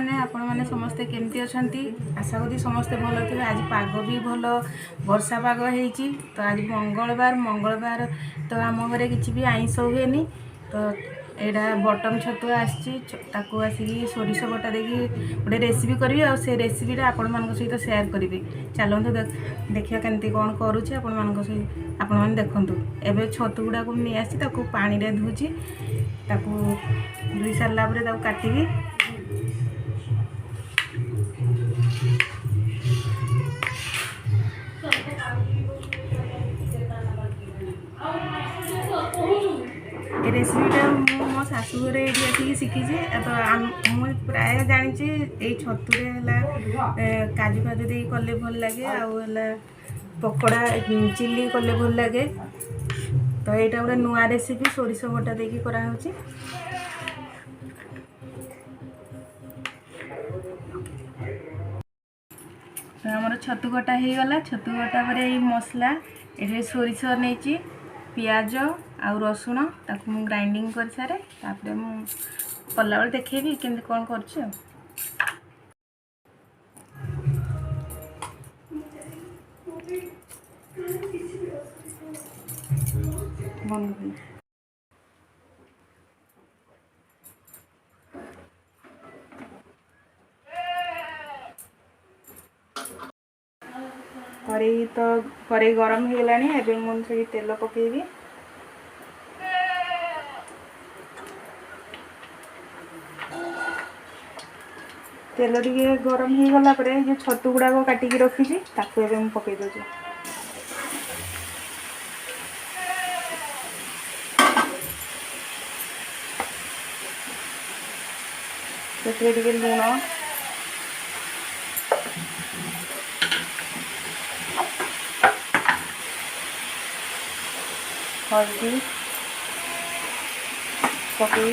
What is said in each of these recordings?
मैंने आपण मैंने समस्ते केमती अछंती आशा करी समस्ते भल थे। आज पाग भी भल वर्षा पाग होती। तो आज मंगलवार तो आम घरे किसी भी आइंस हुए तो यहाँ बटम छतुआ आसिकी सोरिष बटा देखी गोटे रेसिपी करी आ से रेसिपीटा आपण मान सहित सेयार करी। चलतु देखिए केमती कौन करुच्ची आपण मान सहित आपण मैंने देखु। एवं छतु गुड़ा को नहीं आसी पानी रे धुची धुई सारा पर काटिकी रेसिपीटा मो शाशुघर ये शिखी तो मुझे प्राय जानी ये छतुरे काजू फाजू दे कले भल लगे आला पकोड़ा चिल्ली कले भल लगे। तो यहाँ गोटे नुआ रेसिपी सोरिष बटा देकी कराऊँगी। आमर छतु कटा हो गला। छतु कटा पर मसला ये सोरिष नहीं पियाज आउ रसुण ताकू मु ग्राइंडिंग कर सारे तापर मु कला बेले देखेबी केमती कौन कर कड़े तो कड़े गरम हो गलानी एवं मुझे तेल पकेबी। तेल टे गरम हो गला जो छतु गुड़ाक काटिकी रखी पकई दे लुण हल्दी पकई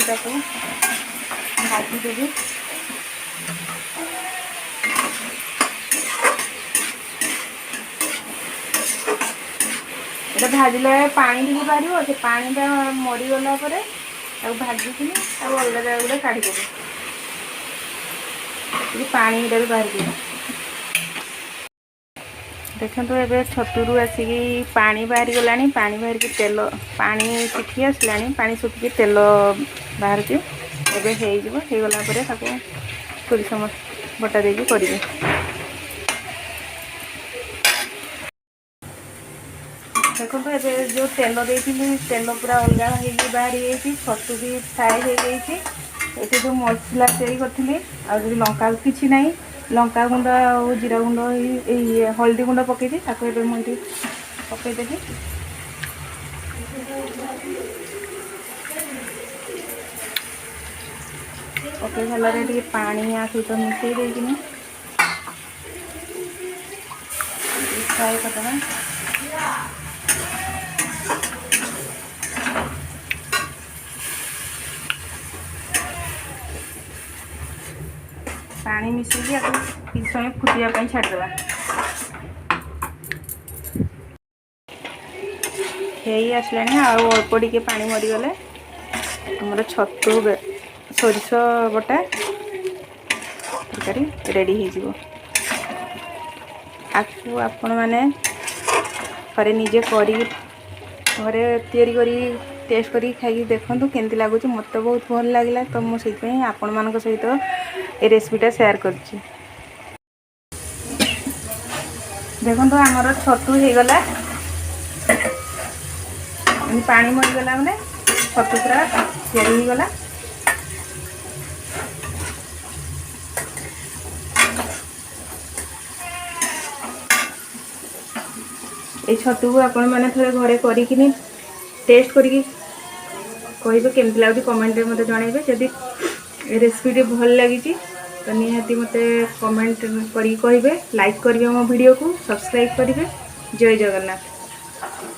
भाजी देवी। भाजला पानी टी बाहर से पानीटा मरीगला भाजी अलग जगह गोटे काढ़ी पानी भी बाहर देखो। तो ये छतुरु आसिकी पानी बाहरी गला पानी बाहर की तेल पानी सुखी आसला पानी सुखी तेल बाहर की होगला सोरिष बटा देकी करेंगे। देखो तो ये जो तेल देती तेल पूरा अलग हो बाहरी छतु भी फ्राए हो गई। ये जो मसला तैयारी करी आदि लंका किसी ना लंका गुंड और जीरा गुंड हल्दी गुंड पकई मुझे पकईदेवी। पकई सारा पानी आ सहित मिसई देकिन फ्राए करदेवा। पानी मिसई कि समय फुटापी छाड़देवा। हे आसला अल्प टे पानी मरीगले आमर छतु सोरिष बटा तरकारी रेडी हो। आपको आपण मैंने घरे निजे घरे तैयारी करी टेस्ट करी खाई देखूँ केमती लगुच। मत बहुत भल लगे तो मुझे आपण मान सहित ये रेसिपीटा सेयार करछि। देखो तो आमर छतु हो गला पानी मरीगला मैंने छतु पूरा तैयारी हो गला। ये छतु को आपण मैंने थे घरे करी टेस्ट करी कहे केमती लगे कमेंट में मत जनइबे। जदि रेसिपीटी भल लगी तो निहाती मत कमेंट करी कहे लाइक करिए मो वीडियो को सब्सक्राइब करेंगे। जय जगन्नाथ।